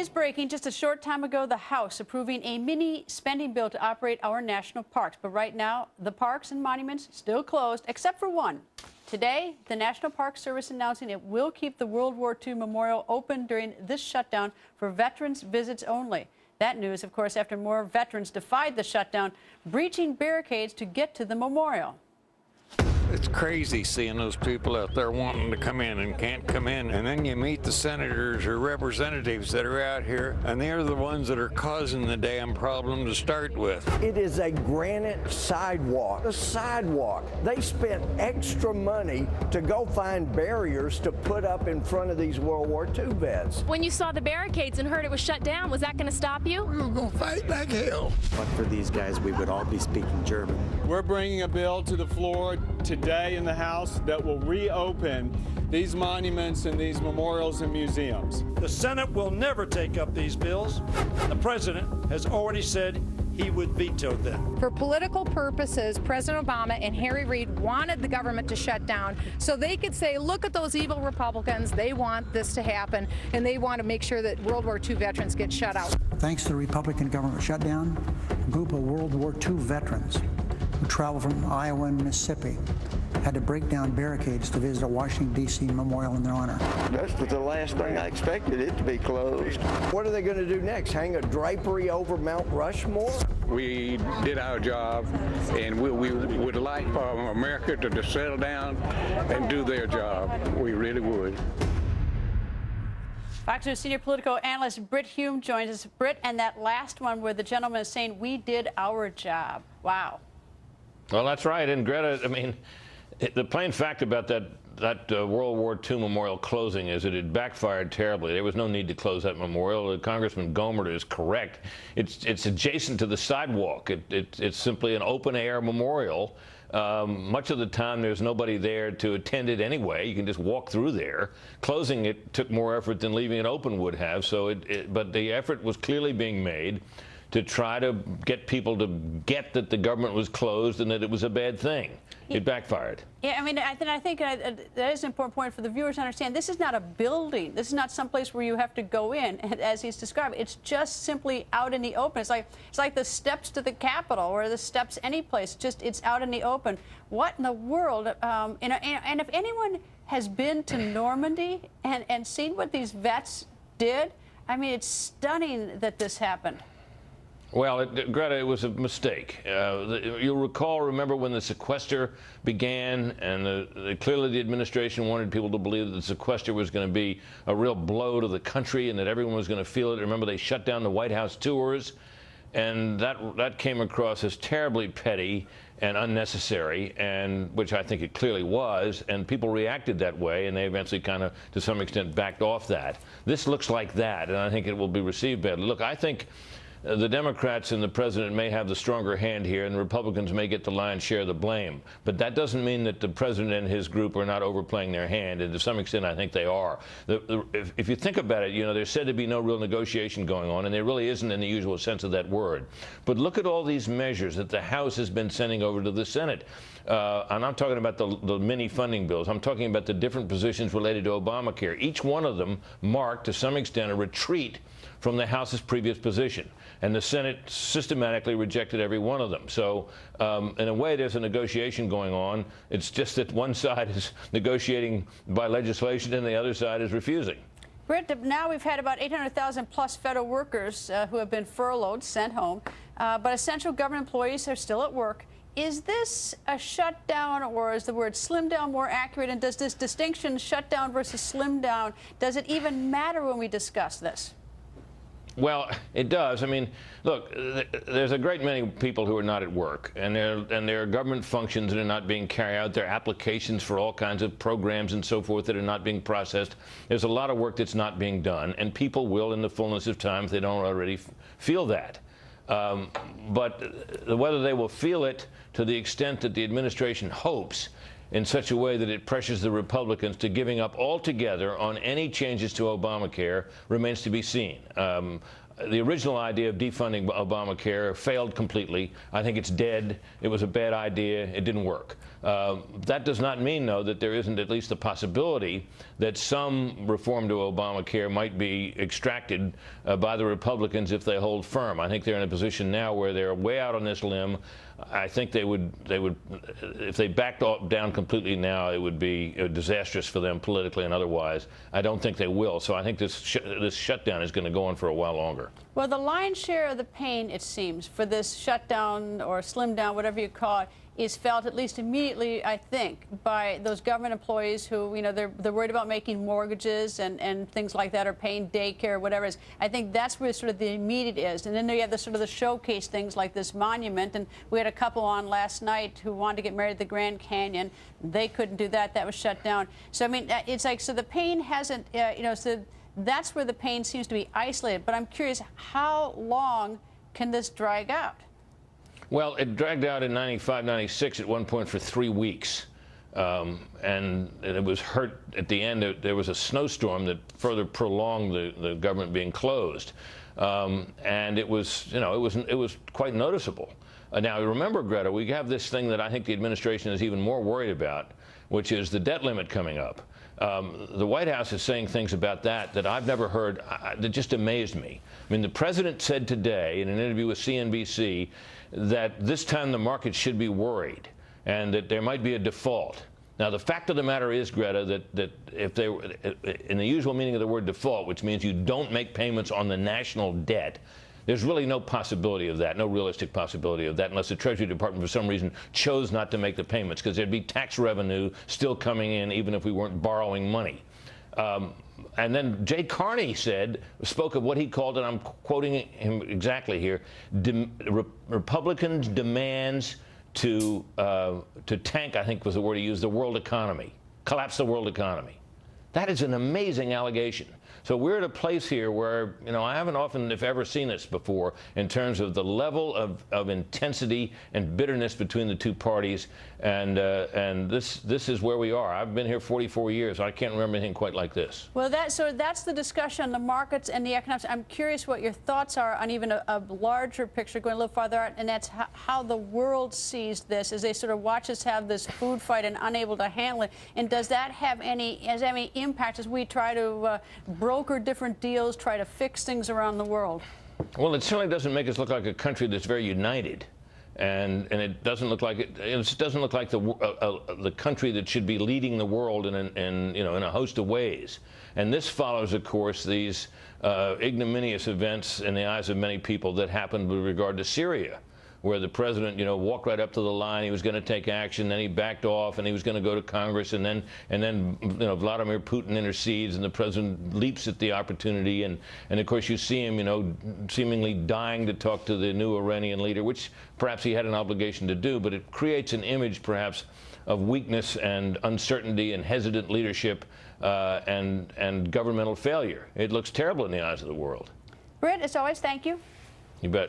is breaking. Just a short time ago, the House approving a mini spending bill to operate our national parks. But right now, the parks and monuments still closed, except for one. Today, the National Park Service announcing it will keep the World War II Memorial open during this shutdown for veterans' visits only. That news, of course, after more veterans defied the shutdown, breaching barricades to get to the memorial. It's crazy seeing those people out there wanting to come in and can't come in. And then you meet the senators or representatives that are out here, and they're the ones that are causing the damn problem to start with. It is a granite sidewalk. A sidewalk. They spent extra money to go find barriers to put up in front of these World War II vets. When you saw the barricades and heard it was shut down, was that going to stop you? We're going to fight like hell. But for these guys, we would all be speaking German. We're bringing a bill to the floor today in the House that will reopen these monuments and these memorials and museums. The Senate will never take up these bills. The president has already said he would veto them. For political purposes, President Obama and Harry Reid wanted the government to shut down so they could say, look at those evil Republicans. They want this to happen, and they want to make sure that World War II veterans get shut out. Thanks to the Republican government shutdown, a group of World War II veterans who traveled from Iowa and Mississippi had to break down barricades to visit a Washington, D.C. memorial in their honor. That's the last thing I expected, it to be closed. What are they going to do next? Hang a drapery over Mount Rushmore? We did our job, and we would like for America to just settle down and do their job. We really would. Fox News senior political analyst Brit Hume joins us. Brit, and that last one where the gentleman is saying, we did our job. Wow. Well, that's right. And Greta, I mean, the plain fact about that World War II memorial closing is that it backfired terribly. There was no need to close that memorial. Congressman Gohmert is correct. It's adjacent to the sidewalk. It's simply an open-air memorial. Much of the time, there's nobody there to attend it anyway. You can just walk through there. Closing it took more effort than leaving it open would have. But the effort was clearly being made to try to get people to get that the government was closed and that it was a bad thing. It backfired. Yeah, I mean, I think that is an important point for the viewers to understand. This is not a building. This is not someplace where you have to go in, as he's described. It's just simply out in the open. It's like the steps to the Capitol or the steps any place. It's out in the open. What in the world? And if anyone has been to Normandy and seen what these vets did, I mean, it's stunning that this happened. Well, Greta, it was a mistake. You'll remember when the sequester began, and clearly the administration wanted people to believe that the sequester was going to be a real blow to the country and that everyone was going to feel it. Remember, they shut down the White House tours, and that came across as terribly petty and unnecessary, and which I think it clearly was, and people reacted that way, and they eventually kind of, to some extent, backed off that. This looks like that, and I think it will be received badly. Look, I think the Democrats and the president may have the stronger hand here, and the Republicans may get the lion's share of the blame. But that doesn't mean that the president and his group are not overplaying their hand, and to some extent I think they are. If you think about it, you know, there's said to be no real negotiation going on, and there really isn't in the usual sense of that word. But look at all these measures that the House has been sending over to the Senate. And I'm talking about the mini funding bills. I'm talking about the different positions related to Obamacare. Each one of them marked, to some extent, a retreat from the House's previous position. And the Senate systematically rejected every one of them. So in a way, there's a negotiation going on. It's just that one side is negotiating by legislation and the other side is refusing. Britt, now we've had about 800,000 plus federal workers who have been furloughed, sent home, but essential government employees are still at work. Is this a shutdown, or is the word slim down more accurate? And does this distinction, shutdown versus slim down, does it even matter when we discuss this? Well, it does. I mean, look, there's a great many people who are not at work, and there are government functions that are not being carried out. There are applications for all kinds of programs and so forth that are not being processed. There's a lot of work that's not being done, and people will, in the fullness of time, if they don't already feel that. But whether they will feel it to the extent that the administration hopes, in such a way that it pressures the Republicans to giving up altogether on any changes to Obamacare, remains to be seen. The original idea of defunding Obamacare failed completely. I think it's dead. It was a bad idea. It didn't work. That does not mean, though, that there isn't at least the possibility that some reform to Obamacare might be extracted by the Republicans if they hold firm. I think they're in a position now where they're way out on this limb. I think they would, if they backed down completely now, it would be disastrous for them politically and otherwise. I don't think they will. So I think this shutdown is going to go on for a while longer. Well, the lion's share of the pain, it seems, for this shutdown or slim down, whatever you call it, is felt at least immediately, I think, by those government employees who, you know, they're worried about making mortgages and things like that, or paying daycare, whatever it is. I think that's where sort of the immediate is. And then you have the sort of the showcase things like this monument. And we had a couple on last night who wanted to get married at the Grand Canyon. They couldn't do that. That was shut down. So, I mean, it's like, so the pain hasn't, you know, so that's where the pain seems to be isolated. But I'm curious, how long can this drag out? Well, it dragged out in 95, 96 at one point for 3 weeks. And it was hurt at the end. There was a snowstorm that further prolonged the government being closed. And it was, you know, it was quite noticeable. Now, remember, Greta, we have this thing that I think the administration is even more worried about, which is the debt limit coming up. The White House is saying things about that I've never heard, that just amazed me. I mean, the president said today in an interview with CNBC that this time the market should be worried and that there might be a default. Now, the fact of the matter is, Greta, that if they were, in the usual meaning of the word default, which means you don't make payments on the national debt, there's really no possibility of that, no realistic possibility of that, unless the Treasury Department, for some reason, chose not to make the payments, because there'd be tax revenue still coming in even if we weren't borrowing money. And then Jay Carney spoke of what he called, and I'm quoting him exactly here, Republicans' demands to tank, I think was the word he used, the world economy, collapse the world economy. That is an amazing allegation. So we're at a place here where, you know, I haven't often, if ever, seen this before in terms of the level of intensity and bitterness between the two parties, and this is where we are. I've been here 44 years. I can't remember anything quite like this. Well, that's the discussion on the markets and the economics. I'm curious what your thoughts are on even a larger picture, going a little farther out, and that's how the world sees this as they sort of watch us have this food fight and unable to handle it. And does that have any impact as we try to broker different deals, try to fix things around the world? Well, it certainly doesn't make us look like a country that's very united. And it doesn't look like it doesn't look like the country that should be leading the world in a host of ways. And this follows, of course, these ignominious events in the eyes of many people that happened with regard to Syria, where the president, you know, walked right up to the line. He was going to take action, then he backed off, and he was going to go to Congress, and then you know, Vladimir Putin intercedes, and the president leaps at the opportunity, and of course you see him, you know, seemingly dying to talk to the new Iranian leader, which perhaps he had an obligation to do, but it creates an image perhaps of weakness and uncertainty and hesitant leadership and governmental failure. It looks terrible in the eyes of the world. Britt, as always, thank you. You bet.